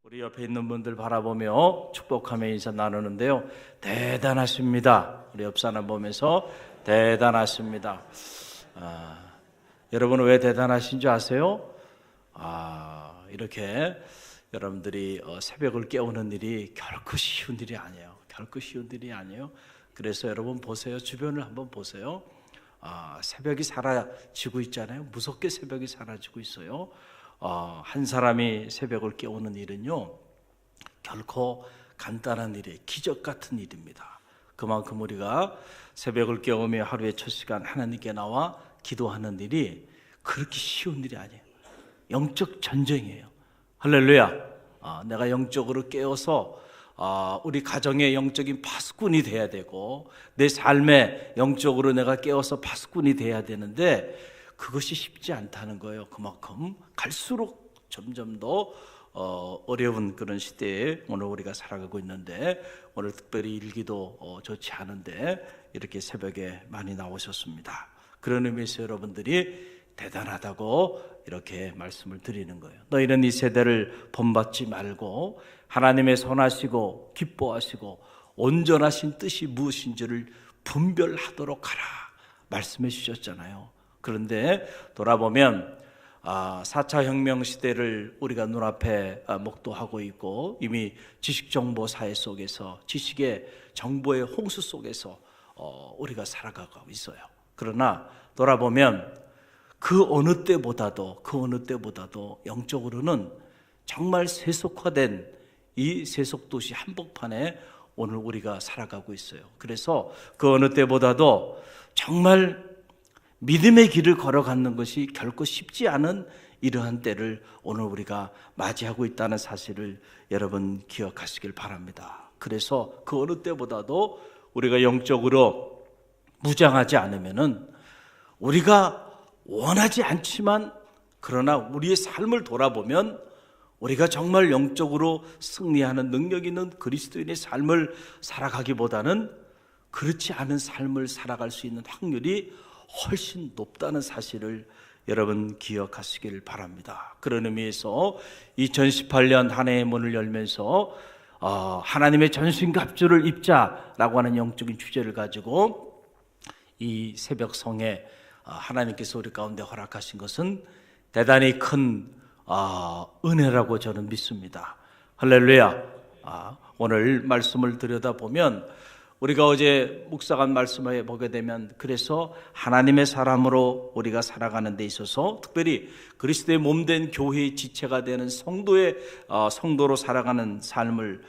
우리 옆에 있는 분들 바라보며 축복하며 인사 나누는데요. 대단하십니다. 우리 옆 사람 보면서 대단하십니다. 여러분은 왜 대단하신 줄 아세요? 이렇게 여러분들이 새벽을 깨우는 일이 결코 쉬운 일이 아니에요. 결코 쉬운 일이 아니에요. 그래서 여러분 보세요. 주변을 한번 보세요. 새벽이 사라지고 있잖아요. 무섭게 새벽이 사라지고 있어요. 한 사람이 새벽을 깨우는 일은요, 결코 간단한 일이에요. 기적 같은 일입니다. 그만큼 우리가 새벽을 깨우며 하루의 첫 시간 하나님께 나와 기도하는 일이 그렇게 쉬운 일이 아니에요. 영적 전쟁이에요. 할렐루야. 내가 영적으로 깨어서 우리 가정의 영적인 파수꾼이 돼야 되고, 내 삶에 영적으로 내가 깨어서 파수꾼이 돼야 되는데 그것이 쉽지 않다는 거예요. 그만큼 갈수록 점점 더 어려운 그런 시대에 오늘 우리가 살아가고 있는데, 오늘 특별히 일기도 좋지 않은데 이렇게 새벽에 많이 나오셨습니다. 그런 의미에서 여러분들이 대단하다고 이렇게 말씀을 드리는 거예요. 너희는 이 세대를 본받지 말고 하나님의 선하시고 기뻐하시고 온전하신 뜻이 무엇인지를 분별하도록 하라 말씀해 주셨잖아요. 그런데 돌아보면 4차 혁명 시대를 우리가 눈앞에 목도하고 있고, 이미 지식정보 사회 속에서, 지식의 정보의 홍수 속에서 우리가 살아가고 있어요. 그러나 돌아보면 그 어느 때보다도 영적으로는 정말 세속화된 이 세속도시 한복판에 오늘 우리가 살아가고 있어요. 그래서 그 어느 때보다도 정말 믿음의 길을 걸어가는 것이 결코 쉽지 않은 이러한 때를 오늘 우리가 맞이하고 있다는 사실을 여러분 기억하시길 바랍니다. 그래서 그 어느 때보다도 우리가 영적으로 무장하지 않으면은, 우리가 원하지 않지만 그러나 우리의 삶을 돌아보면 우리가 정말 영적으로 승리하는 능력 있는 그리스도인의 삶을 살아가기보다는 그렇지 않은 삶을 살아갈 수 있는 확률이 훨씬 높다는 사실을 여러분 기억하시길 바랍니다. 그런 의미에서 2018년 한 해의 문을 열면서 하나님의 전신갑주를 입자라고 하는 영적인 주제를 가지고 이 새벽 성에 하나님께서 우리 가운데 허락하신 것은 대단히 큰 은혜라고 저는 믿습니다. 할렐루야. 오늘 말씀을 들여다보면 우리가 어제 묵상한 말씀을 보게 되면, 그래서 하나님의 사람으로 우리가 살아가는 데 있어서 특별히 그리스도의 몸된 교회의 지체가 되는 성도로 살아가는 삶을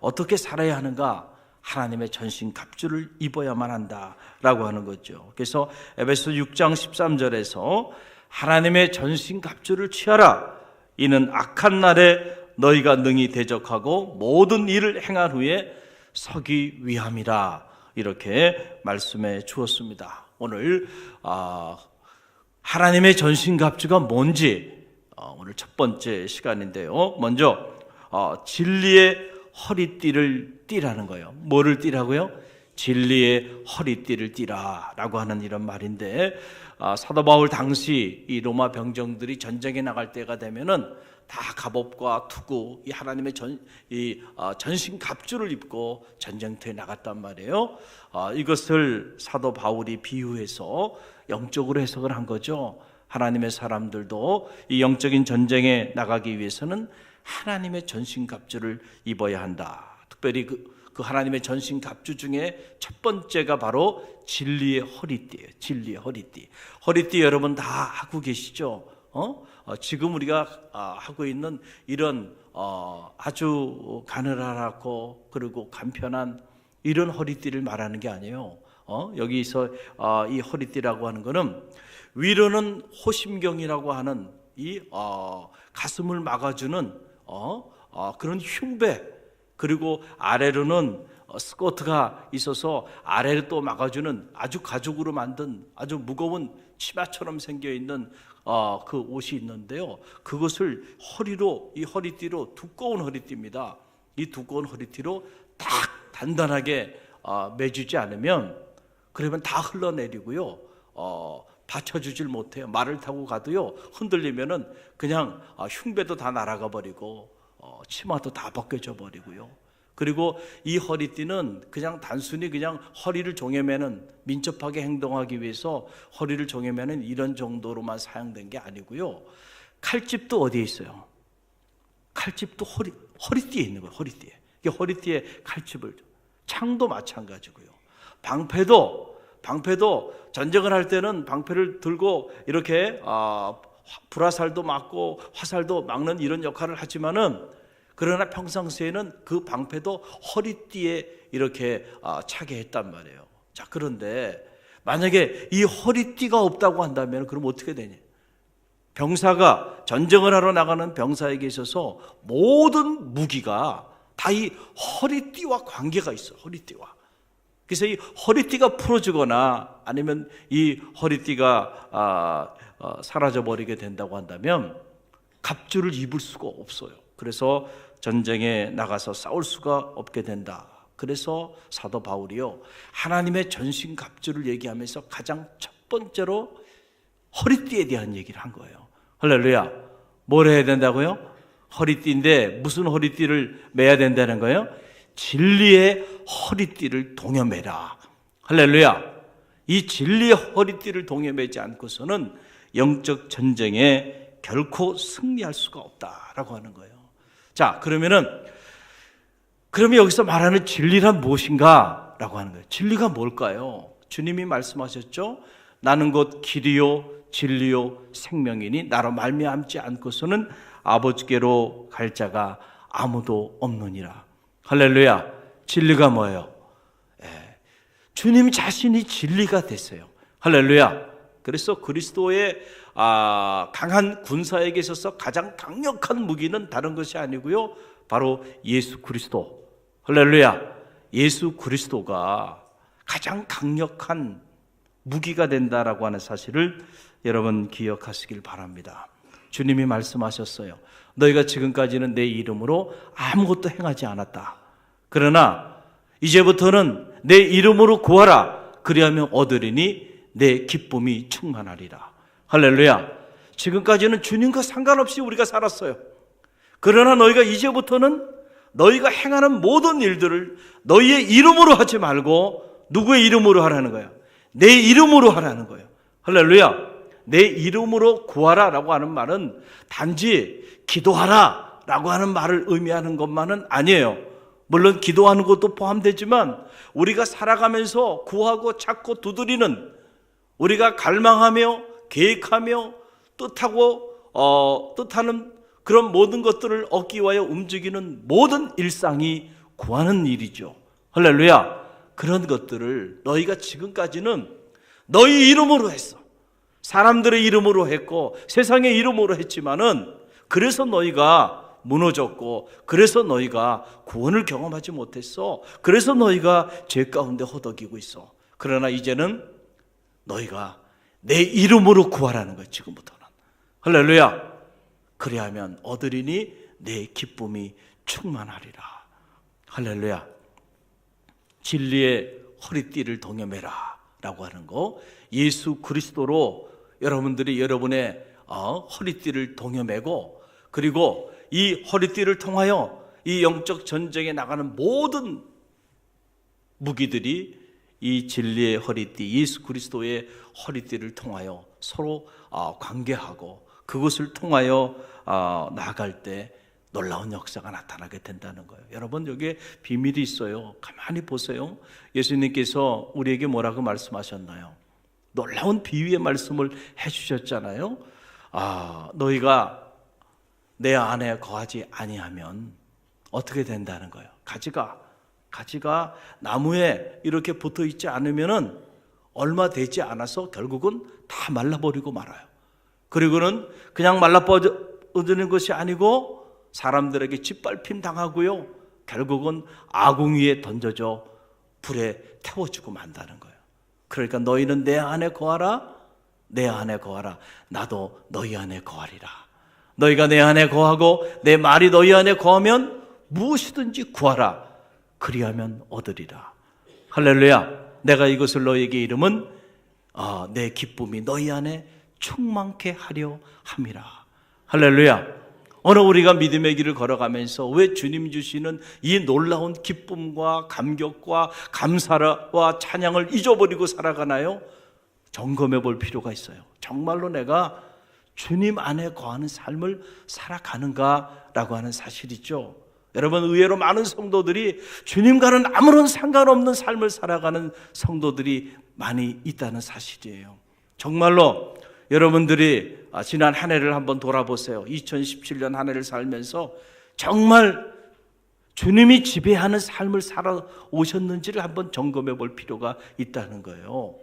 어떻게 살아야 하는가, 하나님의 전신 갑주를 입어야만 한다라고 하는 거죠. 그래서 에베소 6장 13절에서 하나님의 전신 갑주를 취하라. 이는 악한 날에 너희가 능히 대적하고 모든 일을 행한 후에 서기 위함이라, 이렇게 말씀해 주었습니다. 오늘 하나님의 전신갑주가 뭔지 오늘 첫 번째 시간인데요. 먼저 진리의 허리띠를 띠라는 거예요. 뭐를 띠라고요? 진리의 허리띠를 띠라라고 하는 이런 말인데, 사도 바울 당시 이 로마 병정들이 전쟁에 나갈 때가 되면은 다 갑옷과 투구, 이 하나님의 전신 갑주를 입고 전쟁터에 나갔단 말이에요. 이것을 사도 바울이 비유해서 영적으로 해석을 한 거죠. 하나님의 사람들도 이 영적인 전쟁에 나가기 위해서는 하나님의 전신 갑주를 입어야 한다. 특별히 그 하나님의 전신 갑주 중에 첫 번째가 바로 진리의 허리띠예요. 진리의 허리띠. 허리띠 여러분 다 하고 계시죠? 지금 우리가 하고 있는 이런 아주 가느다랗고 그리고 간편한 이런 허리띠를 말하는 게 아니에요. 여기서 이 허리띠라고 하는 거는 위로는 호심경이라고 하는 이 가슴을 막아주는 그런 흉배, 그리고 아래로는 스커트가 있어서 아래를 또 막아주는 아주 가죽으로 만든 아주 무거운 치마처럼 생겨있는 그 옷이 있는데요. 그것을 이 허리띠로, 두꺼운 허리띠입니다. 이 두꺼운 허리띠로 딱 단단하게 매주지 않으면, 그러면 다 흘러내리고요. 받쳐주질 못해요. 말을 타고 가도요, 흔들리면은 그냥 흉배도 다 날아가 버리고 치마도 다 벗겨져 버리고요. 그리고 이 허리띠는 그냥 단순히 그냥 허리를 종여매는, 민첩하게 행동하기 위해서 허리를 종여매는 이런 정도로만 사용된 게 아니고요. 칼집도 어디에 있어요? 칼집도 허리띠에 있는 거예요. 허리띠에. 이게 허리띠에 칼집을. 창도 마찬가지고요. 방패도 전쟁을 할 때는 방패를 들고 이렇게 불화살도 막고 화살도 막는 이런 역할을 하지만은, 그러나 평상시에는 그 방패도 허리띠에 이렇게 차게 했단 말이에요. 자, 그런데 만약에 이 허리띠가 없다고 한다면 그럼 어떻게 되냐? 병사가 전쟁을 하러 나가는 병사에게 있어서 모든 무기가 다 이 허리띠와 관계가 있어요. 허리띠와. 그래서 이 허리띠가 풀어지거나 아니면 이 허리띠가 사라져버리게 된다고 한다면 갑주를 입을 수가 없어요. 그래서 전쟁에 나가서 싸울 수가 없게 된다. 그래서 사도 바울이요, 하나님의 전신 갑주를 얘기하면서 가장 첫 번째로 허리띠에 대한 얘기를 한 거예요. 할렐루야. 뭘 해야 된다고요? 허리띠인데 무슨 허리띠를 매야 된다는 거예요? 진리의 허리띠를 동여매라. 할렐루야. 이 진리의 허리띠를 동여매지 않고서는 영적 전쟁에 결코 승리할 수가 없다라고 하는 거예요. 자, 그러면 여기서 말하는 진리란 무엇인가? 라고 하는 거예요. 진리가 뭘까요? 주님이 말씀하셨죠? 나는 곧 길이요 진리요 생명이니 나로 말미암지 않고서는 아버지께로 갈 자가 아무도 없느니라. 할렐루야. 진리가 뭐예요? 주님 자신이 진리가 됐어요. 할렐루야. 그래서 그리스도의 강한 군사에게 있어서 가장 강력한 무기는 다른 것이 아니고요, 바로 예수 그리스도. 할렐루야. 예수 그리스도가 가장 강력한 무기가 된다라고 하는 사실을 여러분 기억하시길 바랍니다. 주님이 말씀하셨어요. 너희가 지금까지는 내 이름으로 아무것도 행하지 않았다. 그러나 이제부터는 내 이름으로 구하라. 그리하면 얻으리니 내 기쁨이 충만하리라. 할렐루야. 지금까지는 주님과 상관없이 우리가 살았어요. 그러나 너희가 이제부터는 너희가 행하는 모든 일들을 너희의 이름으로 하지 말고 누구의 이름으로 하라는 거야? 내 이름으로 하라는 거예요. 할렐루야. 내 이름으로 구하라 라고 하는 말은 단지 기도하라 라고 하는 말을 의미하는 것만은 아니에요. 물론 기도하는 것도 포함되지만 우리가 살아가면서 구하고 찾고 두드리는, 우리가 갈망하며 계획하며 뜻하는 그런 모든 것들을 얻기 위하여 움직이는 모든 일상이 구하는 일이죠. 할렐루야. 그런 것들을 너희가 지금까지는 너희 이름으로 했어. 사람들의 이름으로 했고 세상의 이름으로 했지만은, 그래서 너희가 무너졌고, 그래서 너희가 구원을 경험하지 못했어. 그래서 너희가 죄 가운데 허덕이고 있어. 그러나 이제는 너희가 내 이름으로 구하라는 거예요. 지금부터는. 할렐루야. 그리하면 얻으리니 내 기쁨이 충만하리라. 할렐루야. 진리의 허리띠를 동여매라 라고 하는 거, 예수 그리스도로 여러분들이 여러분의 허리띠를 동여매고, 그리고 이 허리띠를 통하여 이 영적 전쟁에 나가는 모든 무기들이 이 진리의 허리띠, 예수 그리스도의 허리띠를 통하여 서로 관계하고 그것을 통하여 나아갈 때 놀라운 역사가 나타나게 된다는 거예요. 여러분, 여기에 비밀이 있어요. 가만히 보세요. 예수님께서 우리에게 뭐라고 말씀하셨나요? 놀라운 비유의 말씀을 해주셨잖아요. 너희가 내 안에 거하지 아니하면 어떻게 된다는 거예요? 가지가 나무에 이렇게 붙어 있지 않으면은 얼마 되지 않아서 결국은 다 말라버리고 말아요. 그리고는 그냥 말라버리는 것이 아니고 사람들에게 짓밟힘 당하고요, 결국은 아궁 위에 던져져 불에 태워주고 만다는 거예요. 그러니까 너희는 내 안에 거하라, 내 안에 거하라. 나도 너희 안에 거하리라. 너희가 내 안에 거하고 내 말이 너희 안에 거하면 무엇이든지 구하라. 그리하면 얻으리라. 할렐루야. 내가 이것을 너희에게 이름은 내 기쁨이 너희 안에 충만케 하려 함이라. 할렐루야. 오늘 우리가 믿음의 길을 걸어가면서 왜 주님 주시는 이 놀라운 기쁨과 감격과 감사와 찬양을 잊어버리고 살아가나요? 점검해 볼 필요가 있어요. 정말로 내가 주님 안에 거하는 삶을 살아가는가라고 하는 사실이죠. 여러분, 의외로 많은 성도들이 주님과는 아무런 상관없는 삶을 살아가는 성도들이 많이 있다는 사실이에요. 정말로 여러분들이 지난 한 해를 한번 돌아보세요. 2017년 한 해를 살면서 정말 주님이 지배하는 삶을 살아오셨는지를 한번 점검해 볼 필요가 있다는 거예요.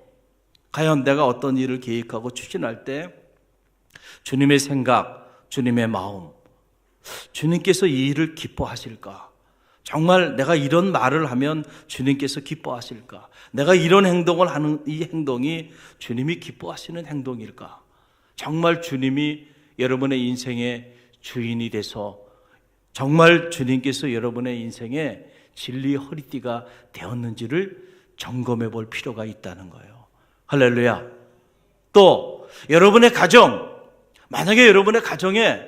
과연 내가 어떤 일을 계획하고 추진할 때 주님의 생각, 주님의 마음, 주님께서 이 일을 기뻐하실까? 정말 내가 이런 말을 하면 주님께서 기뻐하실까? 내가 이런 행동을 하는 이 행동이 주님이 기뻐하시는 행동일까? 정말 주님이 여러분의 인생의 주인이 돼서 정말 주님께서 여러분의 인생의 진리의 허리띠가 되었는지를 점검해 볼 필요가 있다는 거예요. 할렐루야. 또 여러분의 가정, 만약에 여러분의 가정에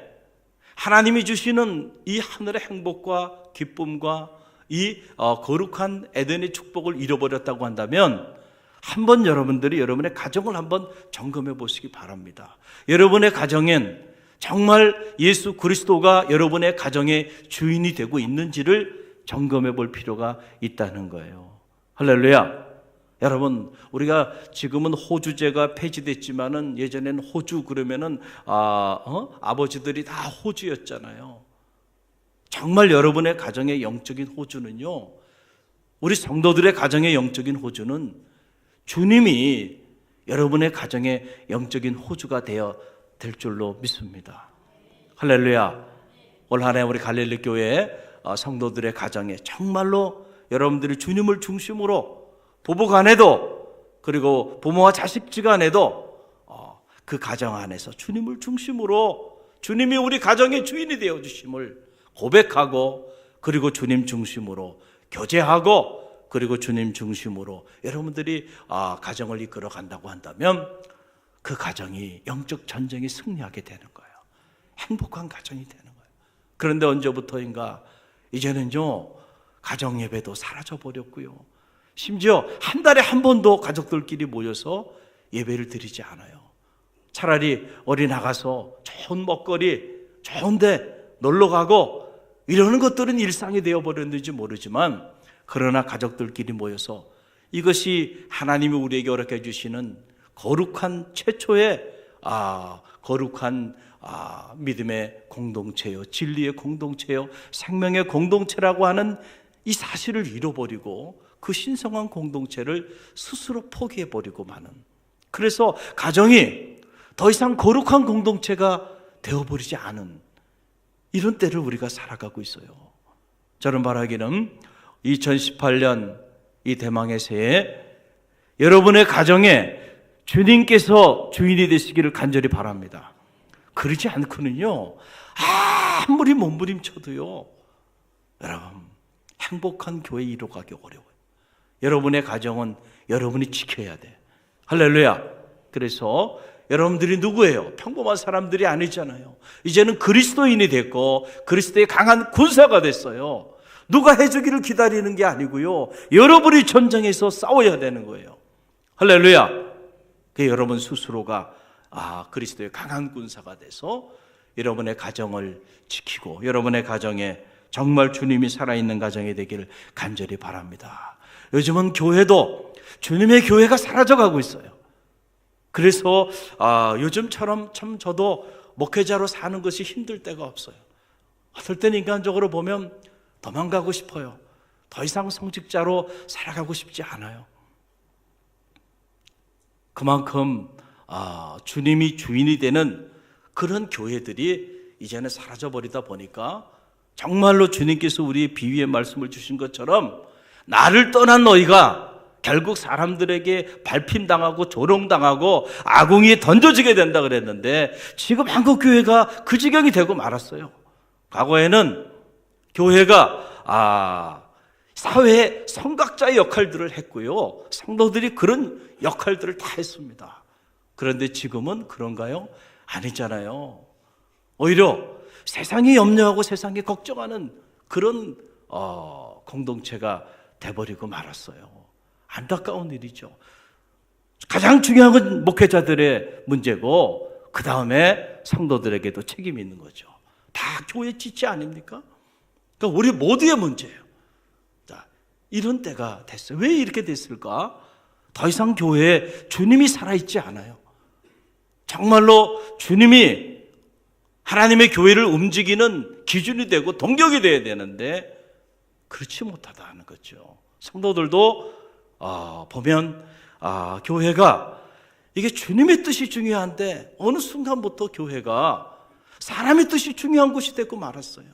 하나님이 주시는 이 하늘의 행복과 기쁨과 이 거룩한 에덴의 축복을 잃어버렸다고 한다면 한번 여러분들이 여러분의 가정을 한번 점검해 보시기 바랍니다. 여러분의 가정엔 정말 예수 그리스도가 여러분의 가정의 주인이 되고 있는지를 점검해 볼 필요가 있다는 거예요. 할렐루야. 여러분, 우리가 지금은 호주제가 폐지됐지만은 예전에는 호주 그러면은 아버지들이 다 호주였잖아요. 정말 여러분의 가정의 영적인 호주는요, 우리 성도들의 가정의 영적인 호주는 주님이 여러분의 가정의 영적인 호주가 되어 될 줄로 믿습니다. 할렐루야. 올 한 해 우리 갈릴리 교회 성도들의 가정에 정말로 여러분들이 주님을 중심으로 부부 간에도 그리고 부모와 자식 간에도 그 가정 안에서 주님을 중심으로 주님이 우리 가정의 주인이 되어 주심을 고백하고 그리고 주님 중심으로 교제하고 그리고 주님 중심으로 여러분들이 가정을 이끌어 간다고 한다면 그 가정이 영적 전쟁에 승리하게 되는 거예요. 행복한 가정이 되는 거예요. 그런데 언제부터인가 이제는요, 가정 예배도 사라져 버렸고요. 심지어 한 달에 한 번도 가족들끼리 모여서 예배를 드리지 않아요. 차라리 어디 나가서 좋은 먹거리, 좋은데 놀러 가고 이러는 것들은 일상이 되어버렸는지 모르지만 그러나 가족들끼리 모여서 이것이 하나님이 우리에게 허락해 주시는 거룩한 최초의 거룩한 믿음의 공동체요, 진리의 공동체요, 생명의 공동체라고 하는 이 사실을 잃어버리고 그 신성한 공동체를 스스로 포기해버리고 마는, 그래서 가정이 더 이상 거룩한 공동체가 되어버리지 않은 이런 때를 우리가 살아가고 있어요. 저는 말하기는 2018년 이 대망의 새해 여러분의 가정에 주님께서 주인이 되시기를 간절히 바랍니다. 그러지 않고는요, 아무리 몸부림쳐도요, 여러분 행복한 교회 이루어가기 어려워요. 여러분의 가정은 여러분이 지켜야 돼. 할렐루야. 그래서 여러분들이 누구예요? 평범한 사람들이 아니잖아요. 이제는 그리스도인이 됐고 그리스도의 강한 군사가 됐어요. 누가 해주기를 기다리는 게 아니고요, 여러분이 전쟁에서 싸워야 되는 거예요. 할렐루야. 여러분 스스로가 그리스도의 강한 군사가 돼서 여러분의 가정을 지키고 여러분의 가정에 정말 주님이 살아있는 가정이 되기를 간절히 바랍니다. 요즘은 교회도 주님의 교회가 사라져가고 있어요. 그래서 요즘처럼 참 저도 목회자로 사는 것이 힘들 때가 없어요. 어떨 때는 인간적으로 보면 도망가고 싶어요. 더 이상 성직자로 살아가고 싶지 않아요. 그만큼 주님이 주인이 되는 그런 교회들이 이제는 사라져버리다 보니까 정말로 주님께서 우리의 비유의 말씀을 주신 것처럼 나를 떠난 너희가 결국 사람들에게 밟힘당하고 조롱당하고 아궁이에 던져지게 된다 그랬는데 지금 한국교회가 그 지경이 되고 말았어요. 과거에는 교회가 사회의 성각자의 역할들을 했고요, 성도들이 그런 역할들을 다 했습니다. 그런데 지금은 그런가요? 아니잖아요. 오히려 세상이 염려하고 세상이 걱정하는 그런 공동체가 돼버리고 말았어요. 안타까운 일이죠. 가장 중요한 건 목회자들의 문제고 그 다음에 성도들에게도 책임이 있는 거죠. 다 교회 지체 아닙니까? 그러니까 우리 모두의 문제예요. 자, 이런 때가 됐어요. 왜 이렇게 됐을까? 더 이상 교회에 주님이 살아있지 않아요. 정말로 주님이 하나님의 교회를 움직이는 기준이 되고 동력이 되어야 되는데 그렇지 못하다는 거죠. 성도들도 보면 교회가 이게 주님의 뜻이 중요한데 어느 순간부터 교회가 사람의 뜻이 중요한 곳이 됐고 말았어요.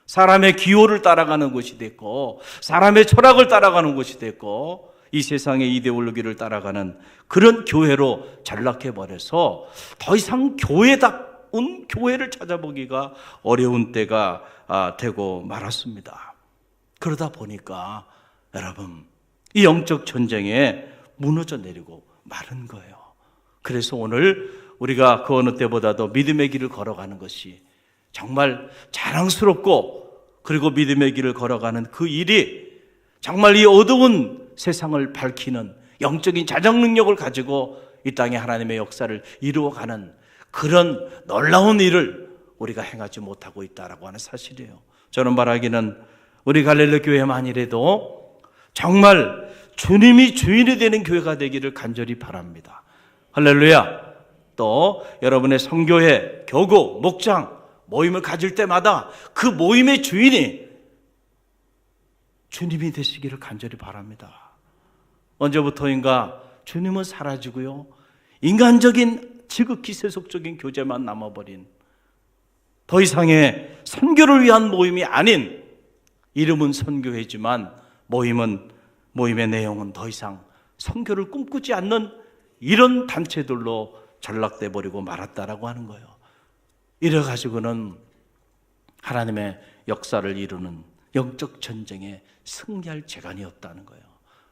사람의 기호를 따라가는 곳이 됐고 사람의 철학을 따라가는 곳이 됐고 이 세상의 이데올로기를 따라가는 그런 교회로 전락해버려서 더 이상 교회답은 교회를 찾아보기가 어려운 때가 되고 말았습니다. 그러다 보니까 여러분 이 영적 전쟁에 무너져 내리고 마른 거예요. 그래서 오늘 우리가 그 어느 때보다도 믿음의 길을 걸어가는 것이 정말 자랑스럽고 그리고 믿음의 길을 걸어가는 그 일이 정말 이 어두운 세상을 밝히는 영적인 자정 능력을 가지고 이 땅에 하나님의 역사를 이루어가는 그런 놀라운 일을 우리가 행하지 못하고 있다라고 하는 사실이에요. 저는 말하기는 우리 갈릴리 교회만이라도 정말 주님이 주인이 되는 교회가 되기를 간절히 바랍니다. 할렐루야. 또 여러분의 성교회, 교구, 목장 모임을 가질 때마다 그 모임의 주인이 주님이 되시기를 간절히 바랍니다. 언제부터인가 주님은 사라지고요, 인간적인 지극히 세속적인 교제만 남아버린 더 이상의 선교를 위한 모임이 아닌 이름은 선교회지만 모임의 내용은 더 이상 선교를 꿈꾸지 않는 이런 단체들로 전락돼 버리고 말았다라고 하는 거예요. 이래가지고는 하나님의 역사를 이루는 영적 전쟁에 승리할 재간이 없다는 거예요.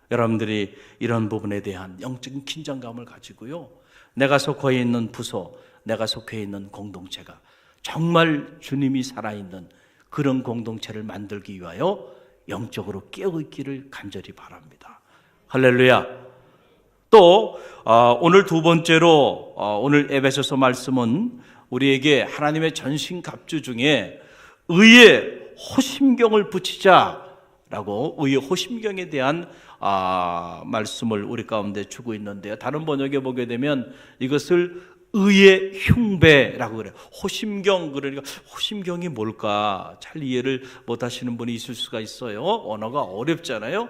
여러분들이 이런 부분에 대한 영적인 긴장감을 가지고요, 내가 속해 있는 부서, 내가 속해 있는 공동체가 정말 주님이 살아있는 그런 공동체를 만들기 위하여 영적으로 깨어있기를 간절히 바랍니다. 할렐루야. 또 오늘 두 번째로 오늘 에베소서 말씀은 우리에게 하나님의 전신갑주 중에 의의 호심경을 붙이자라고 의의 호심경에 대한 말씀을 우리 가운데 주고 있는데요. 다른 번역에 보게 되면 이것을 의의 흉배라고 그래요. 호심경, 그러니까 호심경이 뭘까 잘 이해를 못 하시는 분이 있을 수가 있어요. 언어가 어렵잖아요.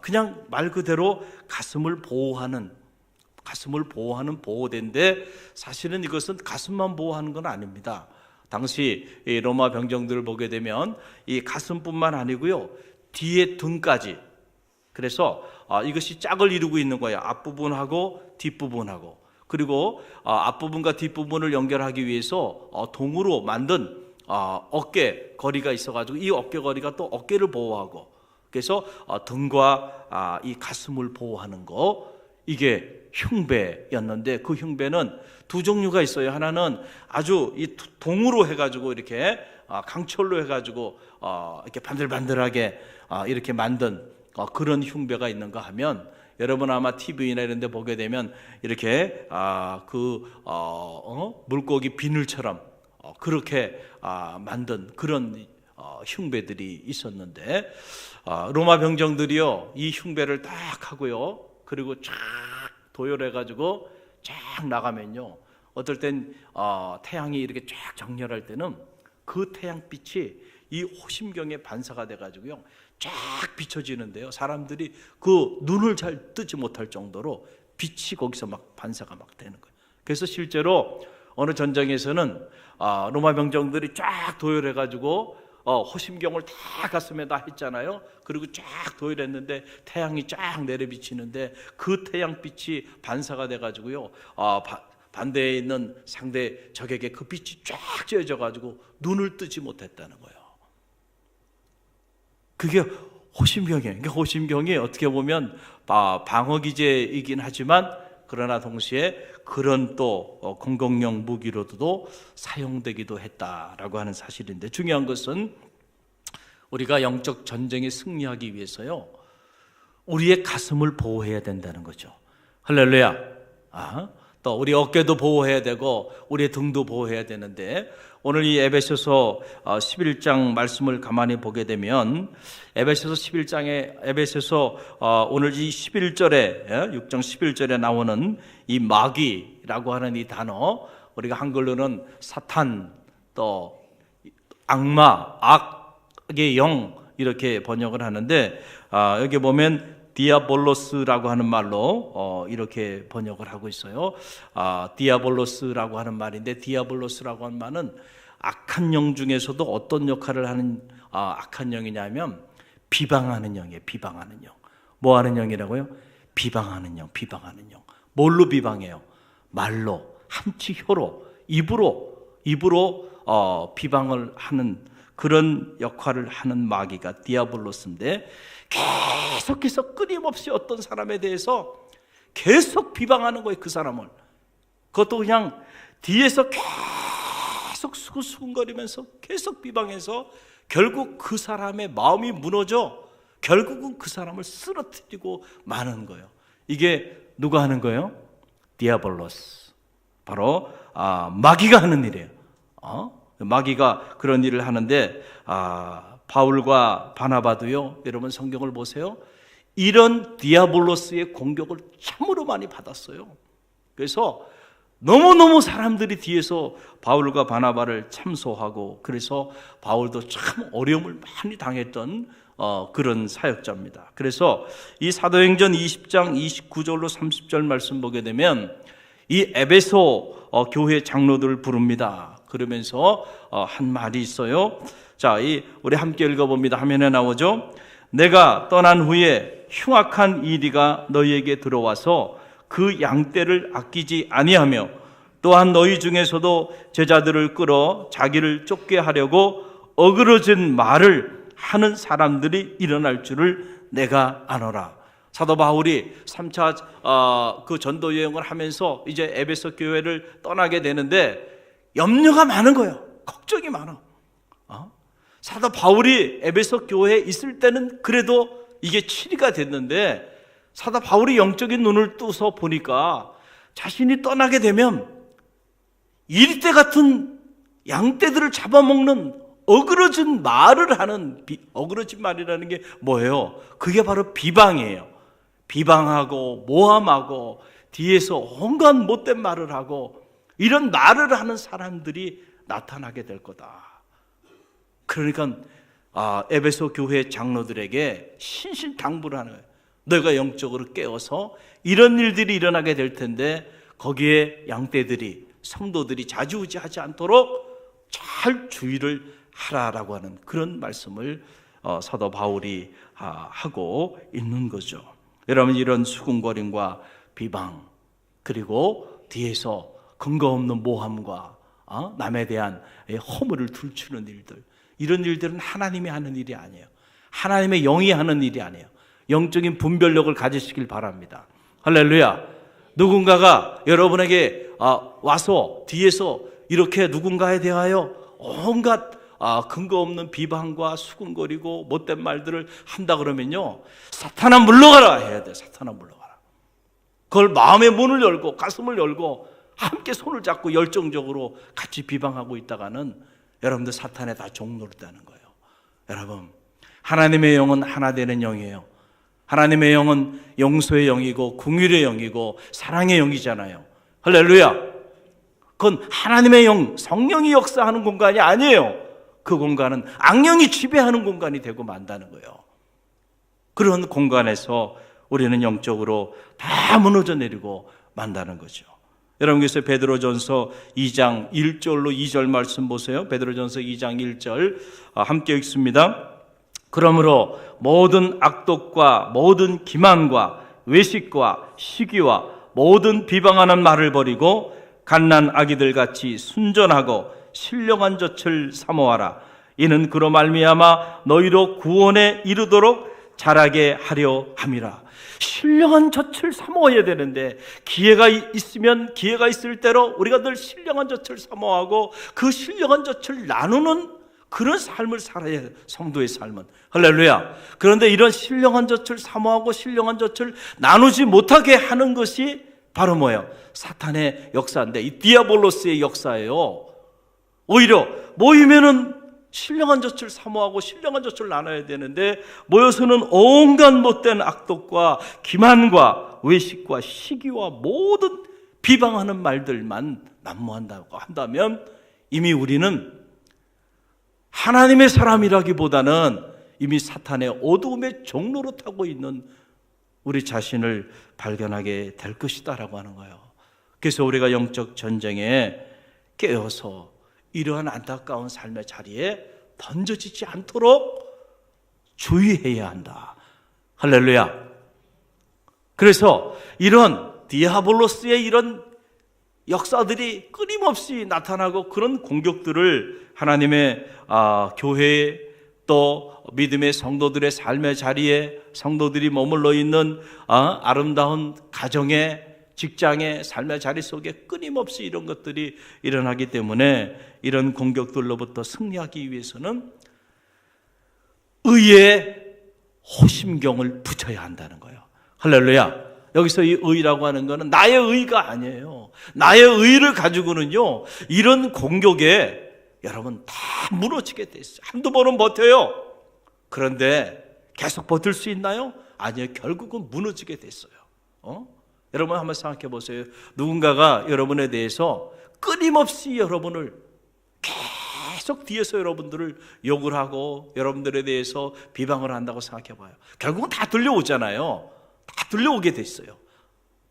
그냥 말 그대로 가슴을 보호하는 보호대인데 사실은 이것은 가슴만 보호하는 건 아닙니다. 당시 이 로마 병정들을 보게 되면 이 가슴뿐만 아니고요, 뒤에 등까지, 그래서 이것이 짝을 이루고 있는 거예요. 앞부분하고 뒷부분하고. 그리고 앞부분과 뒷부분을 연결하기 위해서 동으로 만든 어깨 거리가 있어가지고 이 어깨 거리가 또 어깨를 보호하고, 그래서 등과 이 가슴을 보호하는 거, 이게 흉배였는데 그 흉배는 두 종류가 있어요. 하나는 아주 이 동으로 해가지고 이렇게 강철로 해가지고 이렇게 반들반들하게 이렇게 만든 그런 흉배가 있는가 하면, 여러분 아마 TV나 이런 데 보게 되면 이렇게 물고기 비늘처럼 그렇게 만든 그런 흉배들이 있었는데, 로마 병정들이요 이 흉배를 딱 하고요, 그리고 쫙 도열해가지고 쫙 나가면요, 어떨 땐 태양이 이렇게 쫙 정렬할 때는 그 태양빛이 이 호심경에 반사가 돼가지고요 쫙 비춰지는데요, 사람들이 그 눈을 잘 뜨지 못할 정도로 빛이 거기서 막 반사가 막 되는 거예요. 그래서 실제로 어느 전쟁에서는 로마 병정들이 쫙 도열해가지고 호심경을 다 가슴에다 했잖아요. 그리고 쫙 도열했는데 태양이 쫙 내려비치는데 그 태양빛이 반사가 돼가지고요, 반대에 있는 상대 적에게 그 빛이 쫙 쬐져가지고 눈을 뜨지 못했다는 거예요. 그게 호심경이에요. 그러니까 호심경이 어떻게 보면 방어기제이긴 하지만 그러나 동시에 그런 또 공격용 무기로도 사용되기도 했다라고 하는 사실인데, 중요한 것은 우리가 영적 전쟁에 승리하기 위해서요, 우리의 가슴을 보호해야 된다는 거죠. 할렐루야. 또 우리 어깨도 보호해야 되고 우리의 등도 보호해야 되는데, 오늘 이 에베소서 11장 말씀을 가만히 보게 되면, 에베소서 11장에 오늘 이 11절에 6장 11절에 나오는 이 마귀라고 하는 이 단어, 우리가 한글로는 사탄, 또 악마, 악의 영 이렇게 번역을 하는데, 여기 보면 디아볼로스라고 하는 말로 이렇게 번역을 하고 있어요. 디아볼로스라고 하는 말인데, 디아볼로스라고 하는 말은 악한 영 중에서도 어떤 역할을 하는 악한 영이냐면 비방하는 영이에요. 비방하는 영. 뭐 하는 영이라고요? 비방하는 영. 비방하는 영. 뭘로 비방해요? 말로, 한치 혀로, 입으로 비방을 하는 그런 역할을 하는 마귀가 디아볼로스인데, 계속해서 끊임없이 어떤 사람에 대해서 계속 비방하는 거예요. 그 사람을. 그것도 그냥 뒤에서 계속 수근수근거리면서 계속 비방해서 결국 그 사람의 마음이 무너져 결국은 그 사람을 쓰러뜨리고 마는 거예요. 이게 누가 하는 거예요? 디아볼로스. 바로 마귀가 하는 일이에요. 마귀가 그런 일을 하는데, 바울과 바나바도요, 여러분 성경을 보세요, 이런 디아볼로스의 공격을 참으로 많이 받았어요. 그래서 너무너무 사람들이 뒤에서 바울과 바나바를 참소하고, 그래서 바울도 참 어려움을 많이 당했던 그런 사역자입니다. 그래서 이 사도행전 20장 29절로 30절 말씀 보게 되면 이 에베소 교회 장로들을 부릅니다. 그러면서 한 말이 있어요. 자, 우리 함께 읽어봅니다. 화면에 나오죠. 내가 떠난 후에 흉악한 이리가 너희에게 들어와서 그 양떼를 아끼지 아니하며, 또한 너희 중에서도 제자들을 끌어 자기를 쫓게 하려고 어그러진 말을 하는 사람들이 일어날 줄을 내가 아노라. 사도 바울이 3차 그 전도 여행을 하면서 이제 에베소 교회를 떠나게 되는데 염려가 많은 거예요. 걱정이 많아. 사도 바울이 에베소 교회에 있을 때는 그래도 이게 치리가 됐는데, 사도 바울이 영적인 눈을 뜨서 보니까 자신이 떠나게 되면 이리떼 같은 양떼들을 잡아먹는 어그러진 말을 하는, 어그러진 말이라는 게 뭐예요? 그게 바로 비방이에요. 비방하고 모함하고 뒤에서 온갖 못된 말을 하고 이런 말을 하는 사람들이 나타나게 될 거다. 그러니까 에베소 교회 장로들에게 신신당부를 하는 거예요. 너희가 영적으로 깨어서 이런 일들이 일어나게 될 텐데 거기에 양떼들이, 성도들이 좌지우지하지 않도록 잘 주의를 하라라고 하는 그런 말씀을 사도 바울이 하고 있는 거죠. 여러분, 이런 수군거림과 비방, 그리고 뒤에서 근거 없는 모함과 남에 대한 허물을 들추는 일들, 이런 일들은 하나님이 하는 일이 아니에요. 하나님의 영이 하는 일이 아니에요. 영적인 분별력을 가지시길 바랍니다. 할렐루야. 누군가가 여러분에게 와서 뒤에서 이렇게 누군가에 대하여 온갖 근거 없는 비방과 수군거리고 못된 말들을 한다 그러면요, 사탄아 물러가라 해야 돼. 사탄아 물러가라. 그걸 마음의 문을 열고 가슴을 열고 함께 손을 잡고 열정적으로 같이 비방하고 있다가는 여러분들 사탄에 다 종노릇다는 거예요. 여러분, 하나님의 영은 하나 되는 영이에요. 하나님의 영은 용서의 영이고 긍휼의 영이고 사랑의 영이잖아요. 할렐루야. 그건 하나님의 영, 성령이 역사하는 공간이 아니에요. 그 공간은 악령이 지배하는 공간이 되고 만다는 거예요. 그런 공간에서 우리는 영적으로 다 무너져 내리고 만다는 거죠. 여러분께서 베드로전서 2장 1절로 2절 말씀 보세요. 베드로전서 2장 1절 함께 읽습니다. 그러므로 모든 악독과 모든 기만과 외식과 시기와 모든 비방하는 말을 버리고 갓난 아기들 같이 순전하고 신령한 젖을 사모하라. 이는 그로 말미암아 너희로 구원에 이르도록 자라게 하려 함이라. 신령한 젖을 사모해야 되는데 기회가 있으면 기회가 있을 대로 우리가 늘 신령한 젖을 사모하고 그 신령한 젖을 나누는 그런 삶을 살아야 해요. 성도의 삶은. 할렐루야. 그런데 이런 신령한 젖을 사모하고 신령한 젖을 나누지 못하게 하는 것이 바로 뭐예요? 사탄의 역사인데, 이 디아볼로스의 역사예요. 오히려 모이면은 신령한 젖을 사모하고 신령한 젖을 나눠야 되는데, 모여서는 온갖 못된 악독과 기만과 외식과 시기와 모든 비방하는 말들만 난무한다고 한다면, 이미 우리는 하나님의 사람이라기보다는 이미 사탄의 어두움의 종로로 타고 있는 우리 자신을 발견하게 될 것이다라고 하는 거예요. 그래서 우리가 영적 전쟁에 깨어서 이러한 안타까운 삶의 자리에 던져지지 않도록 주의해야 한다. 할렐루야. 그래서 이런 디아볼로스의 이런 역사들이 끊임없이 나타나고, 그런 공격들을 하나님의 교회에, 또 믿음의 성도들의 삶의 자리에, 성도들이 머물러 있는 아름다운 가정에, 직장의 삶의 자리 속에 끊임없이 이런 것들이 일어나기 때문에, 이런 공격들로부터 승리하기 위해서는 의의 호심경을 붙여야 한다는 거예요. 할렐루야. 여기서 이 의라고 하는 것은 나의 의가 아니에요. 나의 의를 가지고는요, 이런 공격에 여러분 다 무너지게 돼 있어요. 한두 번은 버텨요. 그런데 계속 버틸 수 있나요? 아니요. 결국은 무너지게 됐어요. 여러분 한번 생각해 보세요. 누군가가 여러분에 대해서 끊임없이 여러분을 계속 뒤에서 여러분들을 욕을 하고 여러분들에 대해서 비방을 한다고 생각해 봐요. 결국은 다 들려오잖아요. 다 들려오게 됐어요.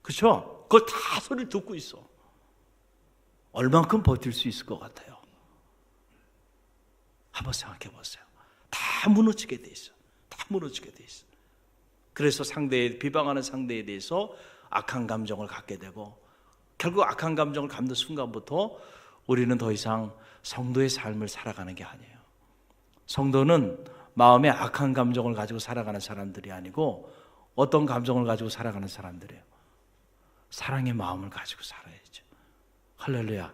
그렇죠? 그걸 다 소리를 듣고 있어. 얼만큼 버틸 수 있을 것 같아요? 한번 생각해 보세요. 다 무너지게 돼 있어. 다 무너지게 돼 있어. 그래서 비방하는 상대에 대해서 악한 감정을 갖게 되고, 결국 악한 감정을 갖는 순간부터 우리는 더 이상 성도의 삶을 살아가는 게 아니에요. 성도는 마음에 악한 감정을 가지고 살아가는 사람들이 아니고, 어떤 감정을 가지고 살아가는 사람들이에요? 사랑의 마음을 가지고 살아야죠. 할렐루야.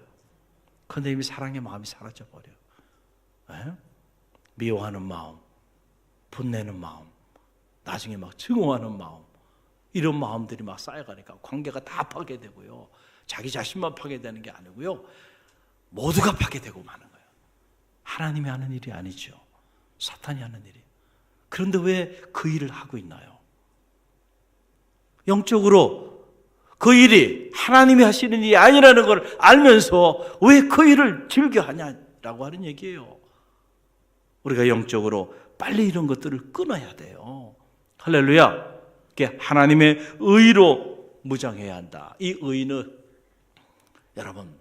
그런데 이미 사랑의 마음이 사라져버려요. 미워하는 마음, 분내는 마음, 나중에 막 증오하는 마음, 이런 마음들이 막 쌓여가니까 관계가 다 파괴되고요. 자기 자신만 파괴되는 게 아니고요, 모두가 파괴되고 마는 거예요. 하나님이 하는 일이 아니죠. 사탄이 하는 일이에요. 그런데 왜 그 일을 하고 있나요? 영적으로 그 일이 하나님이 하시는 일이 아니라는 걸 알면서 왜 그 일을 즐겨하냐라고 하는 얘기예요. 우리가 영적으로 빨리 이런 것들을 끊어야 돼요. 할렐루야. 하나님의 의로 무장해야 한다. 이 의는, 여러분,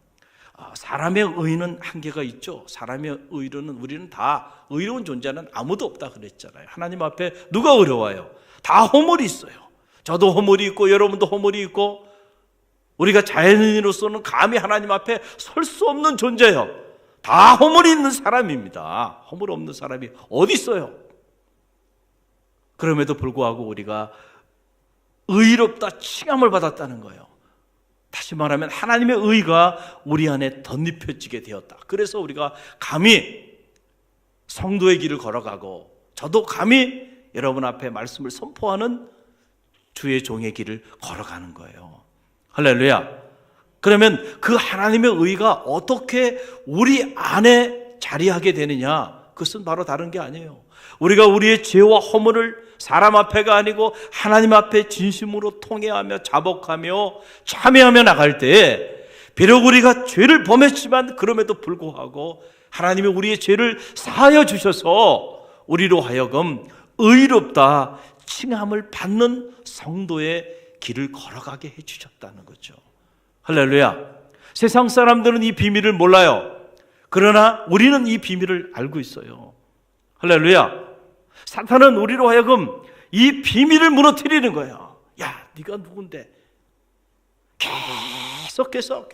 사람의 의는 한계가 있죠. 사람의 의로는, 우리는 다 의로운 존재는 아무도 없다 그랬잖아요. 하나님 앞에 누가 의로워요? 다 허물이 있어요. 저도 허물이 있고 여러분도 허물이 있고, 우리가 자연인으로서는 감히 하나님 앞에 설 수 없는 존재예요. 다 허물이 있는 사람입니다. 허물 없는 사람이 어디 있어요? 그럼에도 불구하고 우리가 의롭다 칭함을 받았다는 거예요. 다시 말하면 하나님의 의가 우리 안에 덧입혀지게 되었다. 그래서 우리가 감히 성도의 길을 걸어가고, 저도 감히 여러분 앞에 말씀을 선포하는 주의 종의 길을 걸어가는 거예요. 할렐루야. 그러면 그 하나님의 의가 어떻게 우리 안에 자리하게 되느냐? 그것은 바로 다른 게 아니에요. 우리가 우리의 죄와 허물을 사람 앞에가 아니고 하나님 앞에 진심으로 통회하며 자복하며 참회하며 나갈 때, 비록 우리가 죄를 범했지만 그럼에도 불구하고 하나님이 우리의 죄를 사하여 주셔서 우리로 하여금 의롭다 칭함을 받는 성도의 길을 걸어가게 해주셨다는 거죠. 할렐루야. 세상 사람들은 이 비밀을 몰라요. 그러나 우리는 이 비밀을 알고 있어요. 할렐루야. 사탄은 우리로 하여금 이 비밀을 무너뜨리는 거예요. 야, 네가 누군데? 계속해서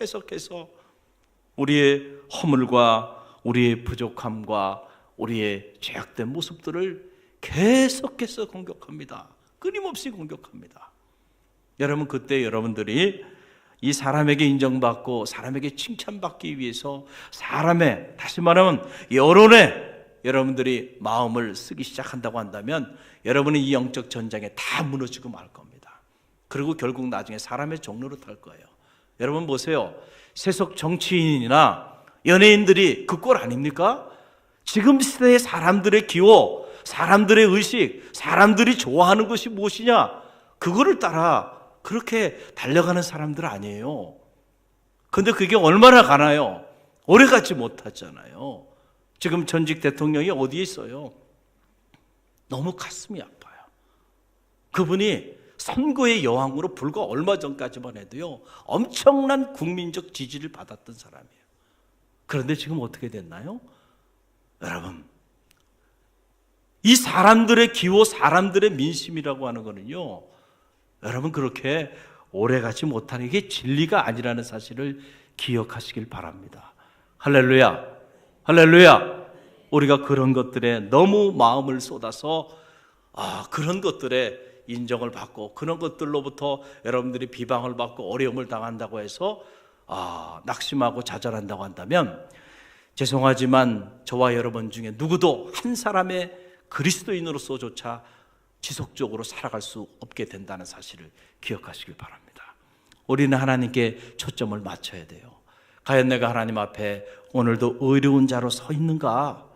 우리의 허물과 우리의 부족함과 우리의 죄악된 모습들을 계속해서 공격합니다. 끊임없이 공격합니다. 여러분, 그때 여러분들이 이 사람에게 인정받고 사람에게 칭찬받기 위해서 사람의, 다시 말하면 여론에 여러분들이 마음을 쓰기 시작한다고 한다면 여러분은 이 영적 전장에 다 무너지고 말 겁니다. 그리고 결국 나중에 사람의 종로로 탈 거예요. 여러분 보세요. 세속 정치인이나 연예인들이 그 꼴 아닙니까? 지금 시대의 사람들의 기호, 사람들의 의식, 사람들이 좋아하는 것이 무엇이냐, 그거를 따라 그렇게 달려가는 사람들 아니에요. 근데 그게 얼마나 가나요? 오래 가지 못하잖아요. 지금 전직 대통령이 어디에 있어요? 너무 가슴이 아파요. 그분이 선거의 여왕으로 불과 얼마 전까지만 해도요, 엄청난 국민적 지지를 받았던 사람이에요. 그런데 지금 어떻게 됐나요? 여러분, 이 사람들의 기호, 사람들의 민심이라고 하는 거는요, 여러분 그렇게 오래가지 못하는 게 진리가 아니라는 사실을 기억하시길 바랍니다. 할렐루야, 할렐루야. 우리가 그런 것들에 너무 마음을 쏟아서 그런 것들에 인정을 받고 그런 것들로부터 여러분들이 비방을 받고 어려움을 당한다고 해서 낙심하고 좌절한다고 한다면, 죄송하지만 저와 여러분 중에 누구도 한 사람의 그리스도인으로서조차 지속적으로 살아갈 수 없게 된다는 사실을 기억하시길 바랍니다. 우리는 하나님께 초점을 맞춰야 돼요. 과연 내가 하나님 앞에 오늘도 의로운 자로 서 있는가?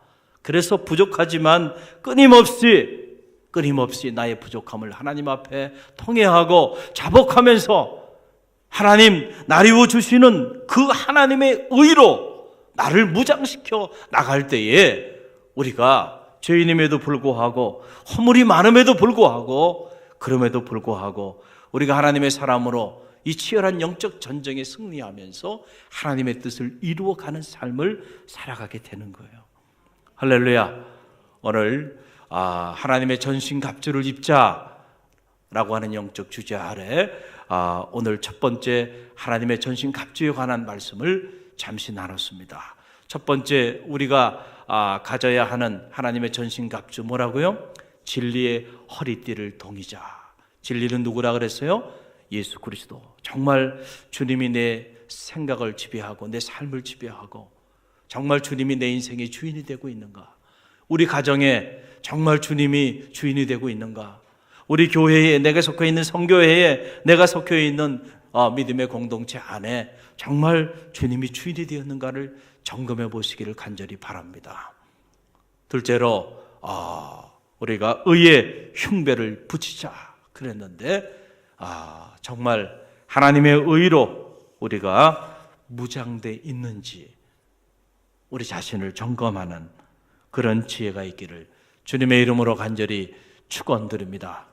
그래서 부족하지만 끊임없이 나의 부족함을 하나님 앞에 통회하고 자복하면서 하나님 나리워 주시는 그 하나님의 의로 나를 무장시켜 나갈 때에 우리가 죄인임에도 불구하고 허물이 많음에도 불구하고 그럼에도 불구하고 우리가 하나님의 사람으로 이 치열한 영적 전쟁에 승리하면서 하나님의 뜻을 이루어가는 삶을 살아가게 되는 거예요. 할렐루야. 오늘 하나님의 전신갑주를 입자라고 하는 영적 주제 아래 오늘 첫 번째 하나님의 전신갑주에 관한 말씀을 잠시 나눴습니다. 첫 번째 우리가 가져야 하는 하나님의 전신갑주 뭐라고요? 진리의 허리띠를 동이자. 진리는 누구라 그랬어요? 예수 그리스도. 정말 주님이 내 생각을 지배하고 내 삶을 지배하고 정말 주님이 내 인생의 주인이 되고 있는가? 우리 가정에 정말 주님이 주인이 되고 있는가? 우리 교회에, 내가 속해 있는 성교회에, 내가 속해 있는 믿음의 공동체 안에 정말 주님이 주인이 되었는가를 점검해 보시기를 간절히 바랍니다. 둘째로 우리가 의의 흉배를 붙이자 그랬는데 정말 하나님의 의로 우리가 무장돼 있는지 우리 자신을 점검하는 그런 지혜가 있기를 주님의 이름으로 간절히 축원드립니다.